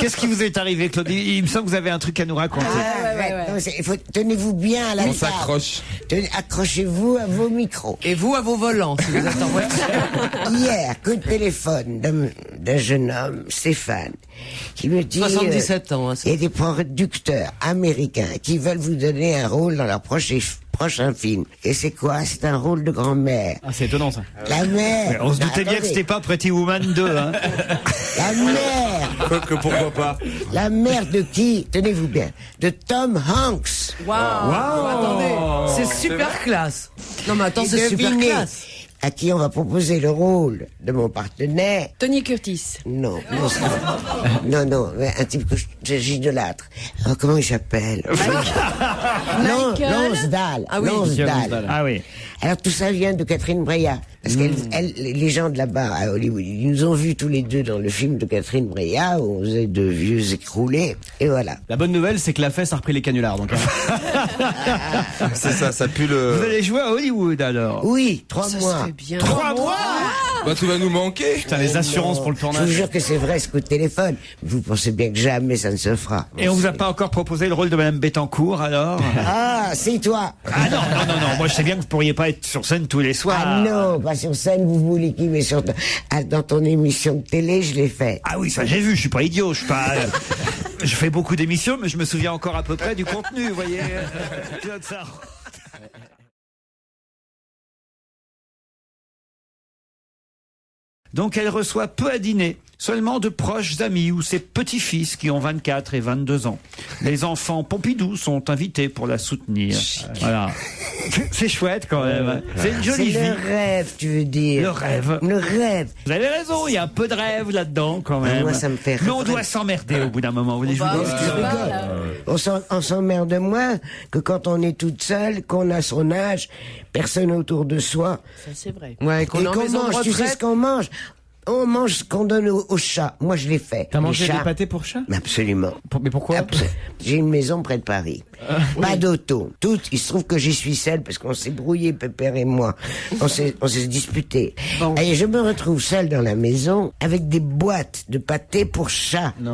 Qu'est-ce qui vous est arrivé, Claude? Il me semble que vous avez un truc à nous raconter. Non, tenez-vous bien à la table. On s'accroche. Accrochez-vous à vos micros. Et vous à vos volants, si vous êtes en voiture. Hier, coup de téléphone d'un jeune homme, Stéphane, qui me dit... 77 ans. Hein, il y a des producteurs américains qui veulent vous donner un rôle dans leur prochain film. Et c'est quoi? C'est un rôle de grand-mère. Ah, c'est étonnant, ça. La mère... Ouais, on se doutait bien que c'était pas Pretty Woman 2, hein. La mère... Que pourquoi pas. La mère de qui? Tenez-vous bien. De Tom Hanks. Waouh. Attendez, c'est super classe. Non mais attends, Et c'est super devinez classe. à qui on va proposer le rôle de mon partenaire. Tony Curtis. Non, non, un type que j'idolâtre. Alors, comment il s'appelle? Lance Dahl. Ah oui. Lance Dahl. Ah oui. Alors tout ça vient de Catherine Breillat. Parce les gens de là-bas à Hollywood, ils nous ont vus tous les deux dans le film de Catherine Breillat où on faisait de vieux écroulés. Et voilà. La bonne nouvelle, c'est que la fesse a repris les canulars. Donc, C'est ça pue le... Vous allez jouer à Hollywood, alors? Oui, 3 Ça mois. serait bien. 3 mois? Bah, tout va nous manquer. putain, les assurances pour le Je tournage. vous jure que c'est vrai ce coup de téléphone. Vous pensez bien que jamais ça ne se fera. Et on vous a pas encore proposé le rôle de Madame Bettencourt, alors? Ah, c'est toi. Ah non. Moi, je sais bien que vous pourriez pas être sur scène tous les soirs. Ah non, pas sur scène, vous voulez qui, mais dans ton émission de télé, je l'ai fait. Ah oui, ça j'ai vu, je suis pas idiot, je suis pas... je fais beaucoup d'émissions, mais je me souviens encore à peu près du contenu, vous voyez. Claude Sarraute. Donc elle reçoit peu à dîner, seulement de proches amis ou ses petits-fils qui ont 24 et 22 ans. Les enfants Pompidou sont invités pour la soutenir. Voilà. C'est chouette quand même. C'est une jolie vie. C'est le rêve, tu veux dire. Le rêve. Le rêve. Vous avez raison, il y a un peu de rêve là-dedans quand même. Moi, ça me fait Mais on rêver. doit s'emmerder au bout d'un moment. Vous voulez jouer Tu rigoles. On s'emmerde moins que quand on est toute seule, qu'on a son âge, personne autour de soi. Ça, c'est vrai. Ouais, Et qu'on est en qu'on maison de mange, tu sais ce retraite. qu'on mange? On mange ce qu'on donne aux chats. Moi, je l'ai fait. T'as Les mangé chats. des pâtés pour chat? Absolument. Mais pourquoi? J'ai une maison près de Paris. Pas d'auto. Tout, il se trouve que j'y suis seule parce qu'on s'est brouillé, Pépère et moi. On s'est disputé. Et je me retrouve seule dans la maison avec des boîtes de pâté pour chats. Ah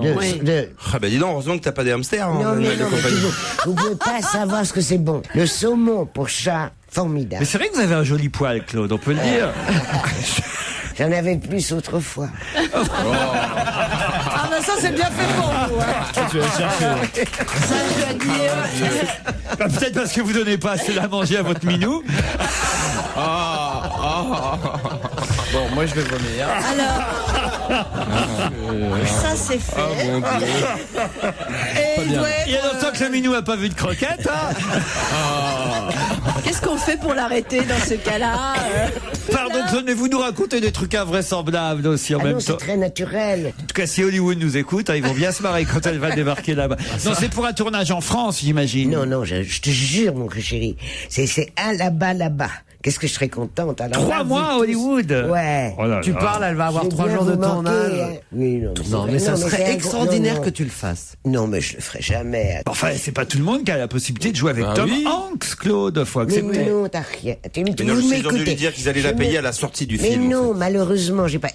bah dis donc, heureusement que t'as pas des hamsters. Hein, Non, mais de non, mais compagnie. vous pouvez pas savoir ce que c'est bon. Le saumon pour chat, formidable. Mais c'est vrai que vous avez un joli poil, Claude, on peut le dire. J'en avais plus autrefois. Ah ben ça c'est bien fait pour vous. Hein. Tu vas le chercher. Ça, je dois dire. Bah, peut-être parce que vous donnez pas assez à manger à votre minou. Bon, moi je vais vomir. Alors, ça c'est fait. Oh mon Dieu. Et il doit Il y a être, longtemps que le minou a pas vu de croquette, hein. Qu'est-ce qu'on fait pour l'arrêter dans ce cas-là Pardon, Claude, mais vous nous racontez des trucs invraisemblables aussi en Ah même non, temps. c'est très naturel. En tout cas, si Hollywood nous écoute, hein, ils vont bien se marrer quand elle va débarquer là-bas. Non, c'est pour un tournage en France, j'imagine. Non, je te jure, mon chéri. C'est un là-bas. Qu'est-ce que je serais contente. Alors, 3 là, mois vous à tous- Hollywood. Ouais. Oh là Tu là. parles, elle va avoir Je vais 3 bien jours de vous manquer, tournage. hein. Oui, non, mais Non, c'est mais vrai. ça c'est serait un- extraordinaire non, que tu le fasses. Non, mais je le ferai jamais. Enfin, c'est pas tout le monde qui a la possibilité de jouer avec Ah Tom oui. Hanks, Claude. Faut Mais accepter. non, t'as rien. Mais non, Vous ils ont dû m'écoutez. lui dire qu'ils allaient la Je payer me- à la sortie du Mais film. non, malheureusement, j'ai pas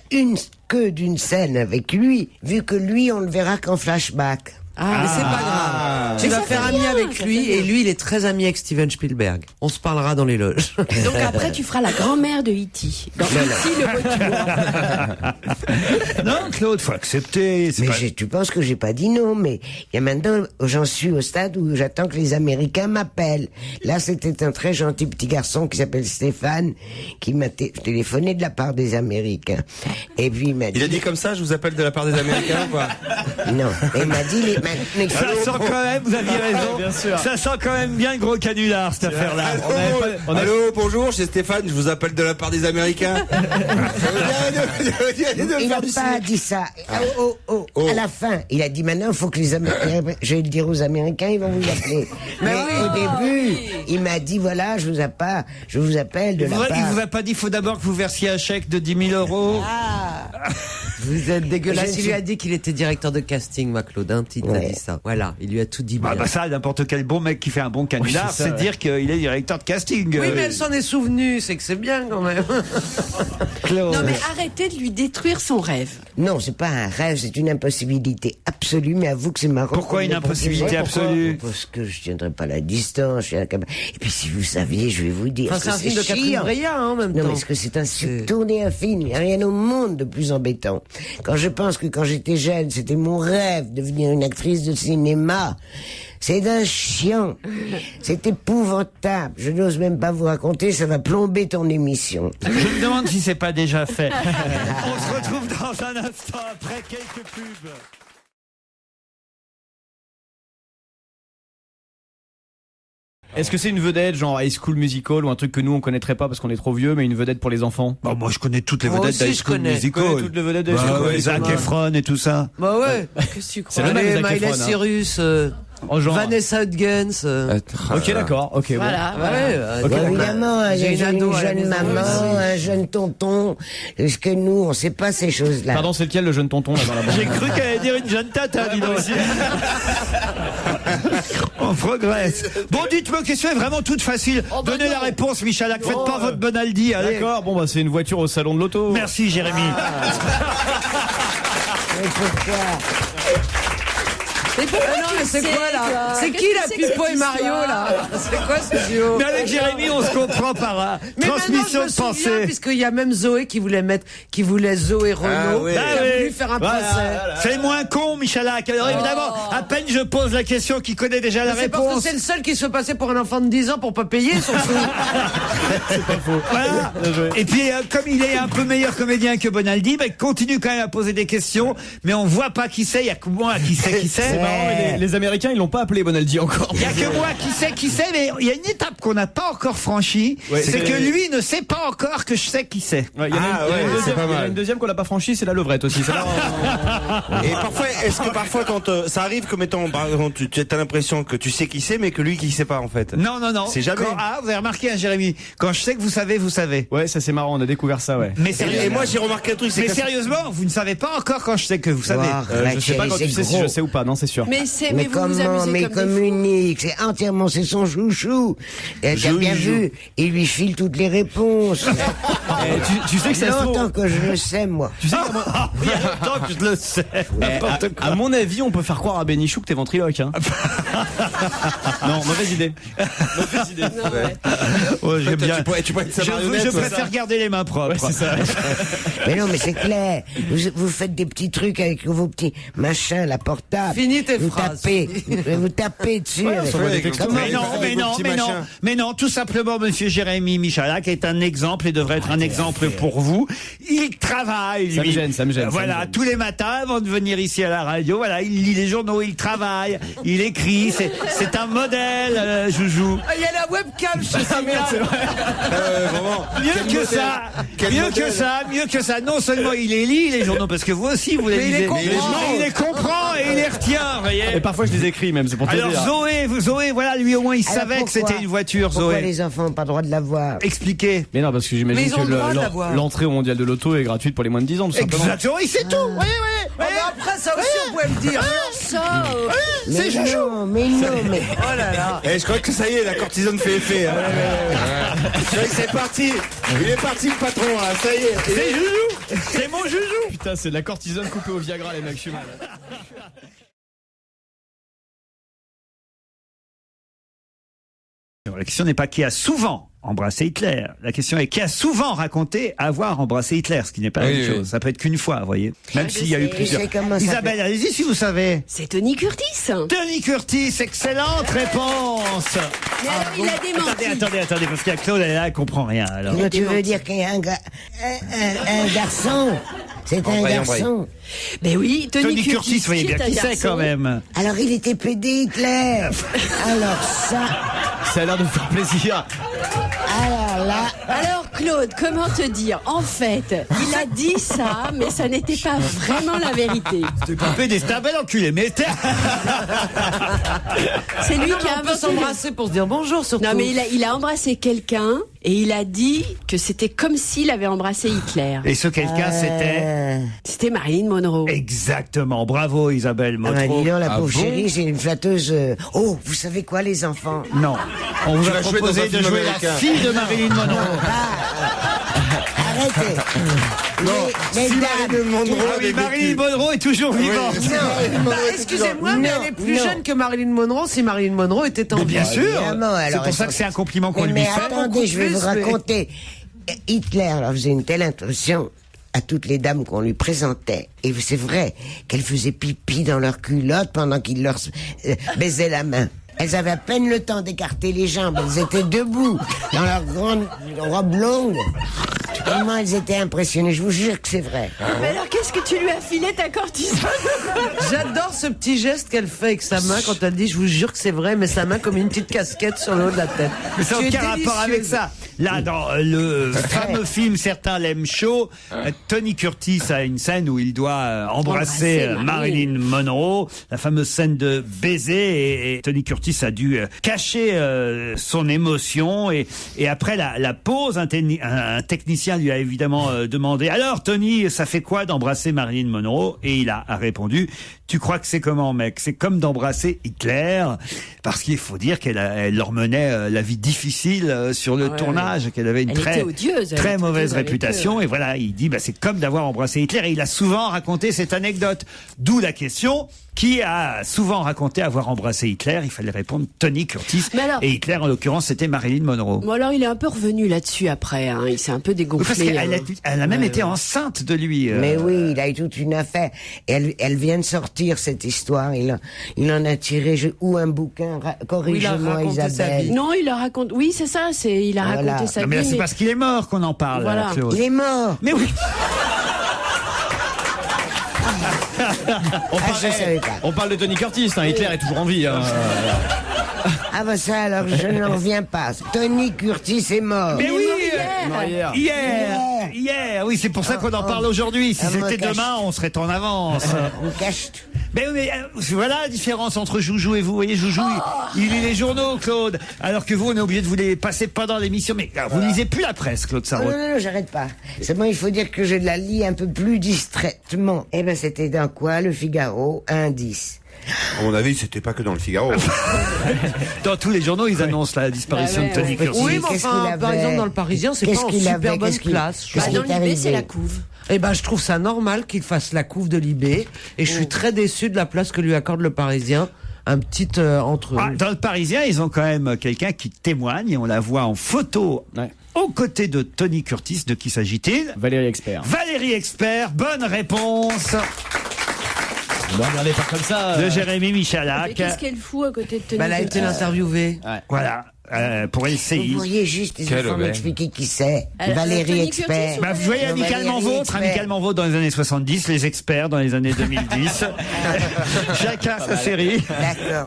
que d'une scène avec lui, vu que lui, on le verra qu'en flashback. Ah, mais c'est pas grave. Tu vas ça faire fait ami bien, avec ça lui fait bien. et lui il est très ami avec Steven Spielberg. On se parlera dans les loges. Donc après, tu feras la grand-mère de E.T. Dans E.T. le retour. Non, Claude, faut accepter. C'est Mais pas- tu penses que j'ai pas dit non, mais il y a maintenant, j'en suis au stade où j'attends que les Américains m'appellent. Là, c'était un très gentil petit garçon qui s'appelle Stéphane, qui m'a téléphoné de la part des Américains. Et puis il m'a dit... Il a dit comme ça, je vous appelle de la part des Américains ou quoi? Non, et il m'a dit... Ça sent quand même, vous aviez raison. bien sûr. Ça sent quand même bien le gros canular, cette affaire-là. Allô, bonjour, c'est Stéphane, je vous appelle de la part des Américains. Il n'a pas dit ça. Oh. À la fin, il a dit maintenant, il faut que les Américains... Je vais le dire aux Américains, ils vont vous appeler. Mais au début, il m'a dit, voilà, je vous appelle de la part... Il vous a pas dit, faut d'abord que vous versiez un chèque de 10 000 euros. Ah. Vous êtes dégueulasse. Je Il suis- lui a dit qu'il était directeur de casting, ma Claude. Hein, il t'a Ouais. dit ça. Voilà, il lui a tout dit bien. Ah bah ça, n'importe quel bon mec qui fait un bon canular, Oui, c'est ça, c'est ouais. dire qu'il est directeur de casting. Oui, mais elle s'en est souvenue, c'est que c'est bien quand même. Claude. Non, mais arrêtez de lui détruire son rêve. Non, c'est pas un rêve, c'est une impossibilité absolue, mais avoue que c'est marrant. Pourquoi qu'on une ait proposé- impossibilité absolue? Parce que je tiendrai pas la distance, je suis incapable. Et puis si vous saviez, je vais vous dire. Enfin, ce c'est un que film de Catherine chiant. Breillat, hein, en même Non, temps. mais est-ce que c'est un tourner un film? Il n'y a rien au monde de plus embêtant. Quand je pense que quand j'étais jeune, c'était mon rêve de devenir une actrice de cinéma. C'est d'un chiant. C'est épouvantable. Je n'ose même pas vous raconter, ça va plomber ton émission. Je me demande si c'est pas déjà fait. On se retrouve dans un instant après quelques pubs. Est-ce que c'est une vedette, genre High School Musical ou un truc que nous on connaîtrait pas parce qu'on est trop vieux, mais une vedette pour les enfants? Bon, moi je connais toutes les Moi vedettes aussi, d'High je School connais. Tu connais Musical. toutes les vedettes de Bah High School ouais, Musical? Zac Efron et tout ça. Bah ouais. Qu'est-ce que tu C'est crois le même Allez, Zac Miley Efron, hein. Cyrus, Oh, genre. Vanessa Hudgens. Ok, d'accord, ok. bon. Voilà, voilà. Ouais, Ok, Bon, d'accord. évidemment, il y a J'ai une ado une à la jeune maison maman, aussi. un jeune tonton. Est-ce que nous, on sait pas ces choses-là? Pardon, c'est lequel le jeune tonton là dans la bande? J'ai cru qu'elle allait dire une jeune tata, dis donc. On progresse. Bon, dites-moi, question est vraiment toute facile. Donnez la réponse, Michalak. Faites pas votre Bonaldi. Allez. D'accord, bon bah c'est une voiture au salon de l'auto. Merci, Jérémy. Mais pourquoi? Mais non, mais c'est quoi là? C'est qui la Pipo et Mario là? C'est quoi ce duo? Mais avec Jérémy, on se comprend par Mais transmission maintenant, de je me souviens, pensée. puisqu'il y a même Zoé qui voulait Zoé Renault, oui. qui a Ah oui. voulu faire un Voilà, procès. voilà. C'est moins con, Michalak. Alors évidemment, à peine je pose la question, qui connaît déjà la Mais c'est parce que réponse. c'est le seul qui se fait passer pour un enfant de 10 ans pour pas payer son fou. Voilà. Et puis, comme il est un peu meilleur comédien que Bonaldi, ben, il continue quand même à poser des questions, mais on voit pas qui c'est. Il y a que moi qui sait qui c'est. C'est marrant, mais les Américains ils l'ont pas appelé Bonaldi encore. Il y a que moi qui sais, mais il y a une étape qu'on n'a pas encore franchie, Ouais, c'est c'est que que- lui ne sait pas encore que je sais qui c'est. Ouais, il y en a Ah une- il y en a ouais, une c'est deuxième- pas il y en a mal. une deuxième qu'on n'a pas franchie, c'est la levrette aussi. Celle-là, Et parfois, est-ce que parfois quand ça arrive comme étant, par exemple, tu as l'impression que tu sais qui c'est, mais que lui qui sait pas en fait. Non, non, non. C'est jamais. Ah, vous avez remarqué, hein, Jérémy, quand je sais que vous savez, vous savez. ouais, ça c'est marrant, on a découvert ça, ouais. Mais Et sérieusement, moi j'ai remarqué un truc, c'est mais que sérieusement, vous ne savez pas encore quand je sais que vous savez. Je sais pas quand tu sais si je sais ou pas, non, c'est sûr. Mais Mais vous vous comment? amusez Mais comme des fous. communique, c'est entièrement, c'est son chouchou. Et tu as bien vu, il lui file toutes les réponses. Eh, tu sais que ça se trouve. Longtemps que je le sais, moi. Tu sais Ah, il y a longtemps que je le sais. Eh, N'importe quoi. à mon avis, on peut faire croire à Bénichou que t'es ventriloque. Hein. Non, mauvaise idée. Mauvaise idée. Non, ouais. Ouais, j'aime bien. tu pourrais être sa marionnette, Je c'est préfère ça. garder les mains propres. Ouais, c'est ça. Mais non, mais c'est clair. Vous faites des petits trucs avec vos petits machins, la portable. Finis tes vous phrases. Vous tapez dessus. Ouais, on avec- s'envoie des Ouais, textos. Comment Mais il non, fait mais des non, petits mais non, machins. mais non, tout simplement, monsieur Jérémy Michalak est un exemple et devrait être un exemple pour vous. Il travaille, lui. Ça me gêne, ça me gêne, ça Voilà, me gêne. tous les matins avant de venir ici à la radio, voilà, il lit les journaux, il travaille, il écrit, c'est un modèle, Joujou. Ah, il y a la webcam chez Samuel. Vraiment. Mieux Quel que modèle. ça, Quel mieux modèle. que ça, mieux que ça. Non seulement il les lit les journaux, parce que vous aussi vous les Mais il les lisez, comprend. mais il les comprend et il les retient, vous voyez. Et parfois je les écris même, c'est pour te Alors dire. Zoé, voilà, lui au moins il Alors savait que pourquoi- c'était une voiture, Pourquoi Zoé. les enfants n'ont pas le droit de l'avoir? Expliquez. Mais non, parce que Mais j'imagine ils ont que le droit de l'avoir. l'entrée au mondial de l'auto est gratuite pour les moins de 10 ans, tout simplement. Exactement, il sait tout. Oui, oui. Ah, mais après, ça aussi, on pouvait le dire. Ça, Mais non, mais non, mais. Oh là là. Eh, je crois que ça y est, la cortisone fait effet. Hein. Je crois que c'est parti. Il est parti le patron, là. Ça y est. C'est Joujou. C'est mon Joujou. Putain, c'est de la cortisone coupée au Viagra, les mecs, je suis mal. La question n'est pas qui a souvent embrassé Hitler. La question est qui a souvent raconté avoir embrassé Hitler, ce qui n'est pas la Oui, même oui. chose. Ça peut être qu'une fois, vous voyez. Même je s'il y a eu sais. plusieurs. Je sais comment ça Isabelle, allez-y si vous savez. c'est Tony Curtis. Tony Curtis, excellente réponse. Mais alors, il a démenti. Attendez, parce qu'il y a Claude, elle est là, elle comprend rien. Alors. Donc, tu veux dire qu'il y a un garçon? C'est un Embraye, garçon. Mais oui, Tony Curtis, vous voyez qui bien est un qui c'est garçon. quand même. Alors, il était pédé, Hitler. Alors ça, Ça a l'air de faire plaisir. alors là, Alors Claude, comment te dire? En fait, il a dit ça, mais ça n'était pas vraiment la vérité. C'est un peu des bel enculé, mais C'est lui qui a On peut inventé. s'embrasser pour se dire bonjour, surtout. Non, mais il a embrassé quelqu'un Et il a dit que c'était comme s'il avait embrassé Hitler. Et ce quelqu'un, c'était C'était Marilyn Monroe. exactement. Bravo Isabelle Ah, Motro. dis donc, la Ah pauvre bon chérie, c'est une flatteuse. Oh, vous savez quoi, les enfants? Non, on vous Tu a vas jouer dans proposé un de film jouer américain. la fille de Marilyn Monroe. Arrêtez. Les Si dames. Marilyn Monroe Ah oui, avait Marilyn vécu- Monroe est toujours vivante. Excusez-moi, mais elle est plus non. jeune que Marilyn Monroe si Marilyn Monroe était en Mais bien vie. sûr. Évidemment, C'est alors, pour ça elles que sont- c'est un compliment qu'on lui Mais fait. attendez, je vais vous plus, mais- raconter. Hitler leur faisait une telle impression à toutes les dames qu'on lui présentait. Et c'est vrai qu'elles faisaient pipi dans leur culotte pendant qu'il leur baisait la main. Elles avaient à peine le temps d'écarter les jambes. Elles étaient debout dans leur grande robe longue. Comment elles étaient impressionnées. Je vous jure que c'est vrai. Mais alors, qu'est-ce que tu lui as filé ta cortisone? J'adore ce petit geste qu'elle fait avec sa main quand elle dit je vous jure que c'est vrai, mais sa main comme une petite casquette sur le haut de la tête. Mais ça n'a Tu es aucun rapport avec délicieuse. ça. Là, dans le fameux film Certains l'aiment chaud, Tony Curtis a une scène où il doit embrasser Embrasser Marilyn Monroe, la fameuse scène de baiser, et Tony Curtis a dû cacher son émotion, et après la pause, un technicien lui a évidemment demandé « Alors Tony, ça fait quoi d'embrasser Marilyn Monroe ?» Et il a répondu « Tu crois que c'est comment, mec? C'est comme d'embrasser Hitler », parce qu'il faut dire qu'elle leur menait la vie difficile sur le tournage, qu'elle avait une Elle était odieuse, elle très était mauvaise odieuse avec réputation. eux. Et voilà, il dit c'est comme d'avoir embrassé Hitler. Et il a souvent raconté cette anecdote. D'où la question, qui a souvent raconté avoir embrassé Hitler? Il fallait répondre Tony Curtis. Mais alors- Et Hitler, en l'occurrence, c'était Marilyn Monroe. Bon, alors, il est un peu revenu là-dessus après. Hein. Il s'est un peu Oui, parce dégonflé. qu'elle hein. elle a même été enceinte de lui. Mais oui, il a eu toute une affaire. Et elle vient de sortir, cette histoire. Il en a tiré ou un bouquin, corrige-moi raconté sa Isabelle. vie. Non, il a raconté. Oui, c'est ça. Il a Voilà. raconté sa Non, mais là, vie. c'est mais- parce qu'il est mort qu'on en parle, Voilà. Claude. Il est mort. Mais oui. Je savais pas. On parle de Tony Curtis, hein, Hitler est toujours en vie. Hein. Ah bah ça, alors je n'en reviens pas. Tony Curtis est mort. Mais oui. Non, hier. Hier, oui, c'est pour ça qu'on en parle aujourd'hui. Si Ah, moi, c'était cache- demain, on serait en avance. On cache tout. Mais oui, mais voilà la différence entre Joujou et vous. Vous voyez, Joujou, il lit les journaux, Claude. Alors que vous, on est obligé de vous les passer pendant l'émission. Mais vous lisez plus la presse, Claude Oh, Sarraute. non, j'arrête pas. Seulement, il faut dire que je la lis un peu plus distraitement. Eh ben, c'était dans quoi? Le Figaro, indice. À mon avis, c'était pas que dans le Figaro. Dans tous les journaux, ils annoncent la disparition Bah de Tony ouais, Curtis. Oui, mais Qu'est-ce enfin, qu'il par avait exemple, dans le Parisien, c'est pas Qu'est-ce en qu'il super avait bonne Qu'est-ce qu'il- place. qu'est-ce Bah, qui dans est l'IB, c'est arrivé la couve. Eh ben, je trouve ça normal qu'il fasse la couve de Libé, et je suis très déçu de la place que lui accorde le Parisien. Un petit entre Ah, dans le Parisien, ils ont quand même quelqu'un qui témoigne, et on la voit en photo Ouais. aux côtés de Tony Curtis. De qui s'agit-il? Valérie Expert. Valérie Expert, bonne réponse Ne regardez pas comme ça. de Jérémy Mais Michalak. qu'est-ce qu'elle fout à côté de Tony Bah, elle a été Curtis? l'interviewer. Voilà, pour Vous LCI. pourriez juste, les Quelle enfants, aubaine. m'expliquer qui c'est. Alors, Valérie Tony Expert. Curtis ou Bah, vous voyez, Valérie Amicalement Expert. Vôtre, Amicalement Vôtre dans les années 70, les experts dans les années 2010. Chacun sa série. D'accord.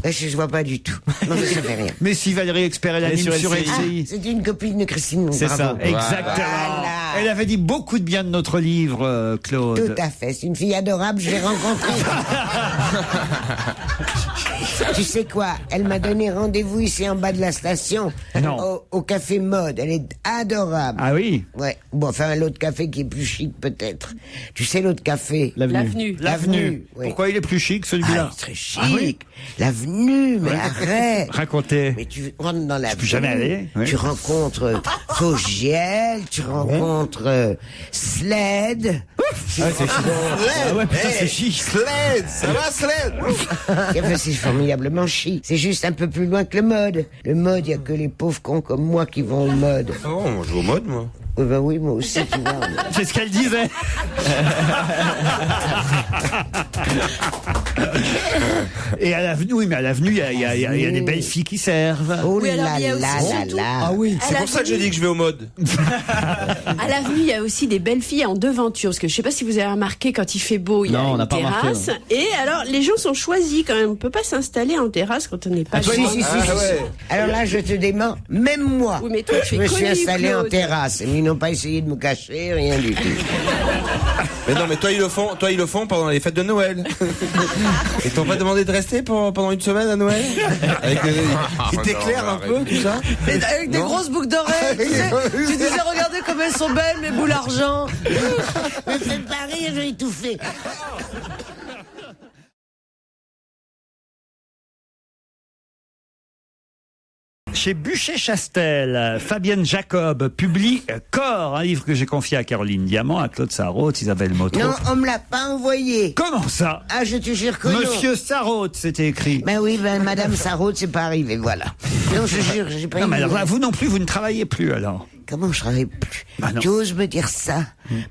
Je vois pas du tout. Non, mais ça fait rien. Mais si Valérie Expert, elle Elle est anime sur sur LCI. LCI. C'est une copine de Christine. C'est bravo. ça. Exactement. Voilà. Elle avait dit beaucoup de bien de notre livre, Claude. Tout à fait. C'est une fille adorable, je l'ai rencontrée. Tu sais quoi? Elle m'a donné rendez-vous ici en bas de la station. Non. Au café Mode. Elle est adorable. Ah oui. Ouais. Bon, enfin, l'autre café qui est plus chic, peut-être. Tu sais, l'autre café? L'avenue. L'avenue. Oui. Pourquoi il est plus chic, celui-là? Ah, très chic. Ah oui. L'avenue, mais arrête. Racontez. Mais tu rentres dans la peux jamais aller, oui. Tu rencontres Fogiel, tu rencontres Sled. Ah ouais, putain, c'est chic. Sled, ça va, Sled? Enfin, c'est formidablement chic. C'est juste un peu plus loin que le Mode. Le Mode, il n'y a que les pauvres cons comme moi qui vont au Mode. Ah bon, moi, je vais au mode, moi. Ben oui, moi aussi, tu vois. C'est ce qu'elle disait. Et à l'avenue, oui, mais à l'avenue, il y a des belles filles qui servent. Oh Oui, alors, là il y a là aussi là surtout- là. Ah oui. C'est pour ça que je dis que je vais au mode. À l'avenue, il y a aussi des belles filles en devanture. Parce que je sais pas si vous avez remarqué, quand il fait beau, il y a Non, on une n'a pas remarqué, terrasse. Et alors, les gens sont choisis quand même. On peut pas s'installer en terrasse quand on n'est pas Si, chez si, si, Ah, si, si. ouais. Alors là, je te dément, même moi, Oui, mais toi, tu je es me suis connu, installé en Claude. terrasse. Mais ils n'ont pas essayé de me cacher, rien du tout. Mais non, mais toi ils le font pendant les fêtes de Noël. Ils t'ont pas demandé de rester pendant une semaine à Noël? Avec ils t'éclairent un peu, tout ça? Et avec des grosses boucles d'oreilles, tu disais, regardez comme elles sont belles, mes boules d'argent. Me faites pas rire, je vais étouffer. Chez Buchet-Chastel, Fabienne Jacob publie Corps, un livre que j'ai confié à Caroline Diamant, à Claude Sarraute, Isabelle Motro. Non, on me l'a pas envoyé. Comment ça? Ah, je te jure que non. Monsieur Sarraute, c'était écrit. Ben oui, Madame Sarraute, c'est pas arrivé, voilà. Non, je jure, j'ai pas Non, eu mais de alors là, nouvelles. vous non plus, vous ne travaillez plus alors. Comment je travaille plus? Bah non. Tu oses me dire ça?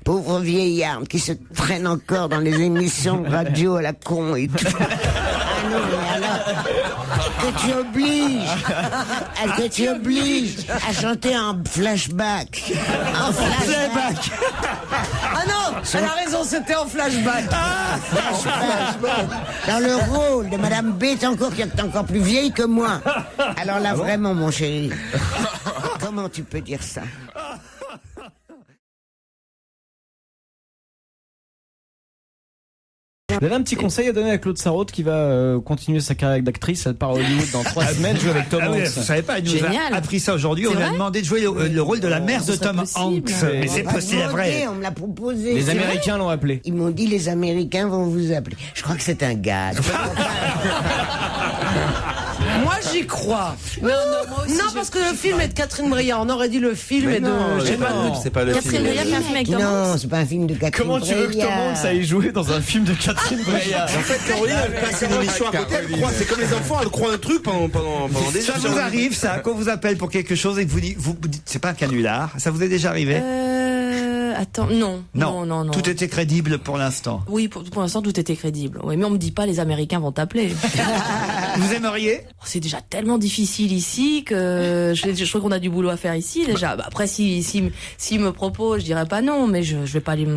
Pauvre vieillard qui se traîne encore dans les émissions radio à la con et tout. Ah non, mais alors, que tu obliges à chanter en flashback. En flashback. Ah non, elle a raison, c'était en flashback. Dans le rôle de Madame Bettencourt qui est encore plus vieille que moi. Alors là, vraiment, mon chéri. Comment tu peux dire ça? Vous avez un petit conseil à donner à Claude Sarraute qui va continuer sa carrière d'actrice. Elle part à Hollywood dans 3 semaines, jouer avec Tom Ah oui, Hanks. vous savez pas, elle nous Génial. a appris ça aujourd'hui. On C'est lui a vrai demandé de jouer le rôle de la mère de ce Tom serait Hanks. possible. Mais c'est On m'a possible, c'est demandé, vrai. on me l'a proposé. Les C'est vrai. Américains l'ont appelé. Ils m'ont dit les Américains vont vous appeler. Je crois que c'est un gag. Moi, j'y crois. Non, moi aussi, Non, parce que le film est de Catherine Breillat. On aurait dit le film est de... Non, je sais pas. c'est pas le Catherine film. Breillat fait un film avec Tom Non, Hanks. c'est pas un film de Catherine Comment tu veux que Tom Breillat. Hanks aille jouer dans un film de Catherine Breillat? En fait, Caroline, elle passe une émission à côté, elle croit, c'est comme les enfants, elle croit un truc pendant des Ça heures. vous arrive, ça, qu'on vous appelle pour quelque chose et que vous dites, c'est pas un canular. Ça vous est déjà arrivé? Attends, non. Non. Tout était crédible pour l'instant. Oui, pour l'instant, tout était crédible. Oui, mais on me dit pas les Américains vont t'appeler. Vous aimeriez? C'est déjà tellement difficile ici que je trouve qu'on a du boulot à faire ici déjà. Bah, après, s'il me propose, je dirais pas non, mais je vais pas aller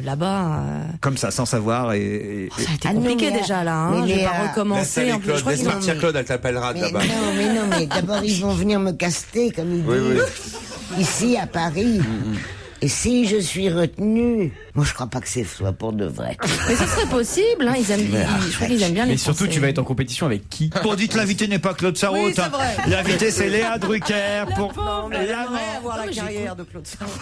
là-bas. Comme ça, sans savoir et... Ça a été Ah non, compliqué mais déjà là. Hein. mais Je vais Léa, pas recommencer. En plus, je crois Laisse qu'ils ont- partir Claude, elle t'appellera de Mais là-bas. mais d'abord ils vont venir me caster, comme ils disent, ici à Paris. Et si je suis retenue, moi je crois pas que c'est soit pour de vrai. Mais ce serait possible. Hein. Je crois qu'ils aiment bien les Mais surtout, Français. tu vas être en compétition avec qui? Bon, dites l'invité n'est pas Claude Sarraute. Oui, c'est hein. vrai. L'invité c'est Léa Drucker pour Non, mais elle l'amant. aimerait avoir la carrière de Claude Sarraute.